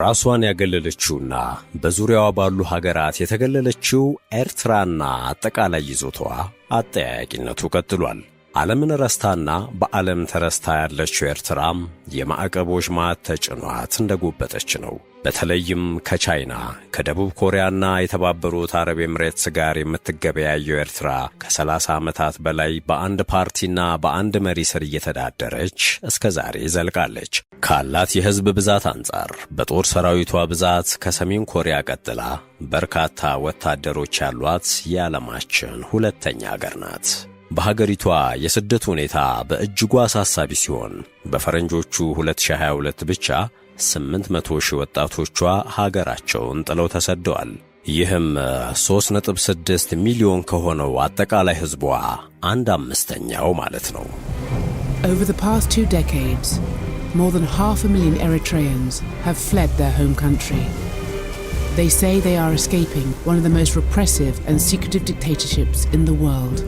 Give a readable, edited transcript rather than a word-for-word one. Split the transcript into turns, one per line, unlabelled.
ራሷን ያገለለችውና በዙሪያዋ ባሉ ሀገራት የተገለለችው ኤርትራና አጠቃላይ ይዞታዋ አጠያያቂነቱ ቀጥሏል። ዓለምን ረስታና በዓለም ተረስታ ያለችው ኤርትራም የማዕቀቦች ማዕት ተጭኗት እንደጎበጠች ነው። በተለይም ከቻይና ከደቡብ ኮሪያና የተባበሩት አረብ ኤምሬትስ ጋር የምትገበያየው ኤርትራ ከ30 ዓመታት በላይ በአንድ ፓርቲና በአንድ መሪ ስር እየተዳደረች እስከ ዛሬ ዘልቃለች። ካላት የሕዝብ ብዛት አንጻር በጦር ሰራዊቷ ብዛት ከሰሜን ኮሪያ ቀጥላ በርካታ ወታደሮች ያሏት የዓለማችን ሁለተኛ አገር ናት። በሀገሪቷ የስደት ሁኔታ በእጅጉ አሳሳቢ ሲሆን በፈረንጆቹ 2022 ብቻ 800 ሺህ ወጣቶቿ ሀገራቸውን ጥለው ተሰደዋል። ይህም 3.6 ሚሊዮን ከሆነው አጠቃላይ ሕዝቧ 1/5ኛው ማለት ነው።
Over the past 2 decades, more than 500,000 Eritreans have fled their home country. They say they are escaping one of the most repressive and secretive dictatorships in the world.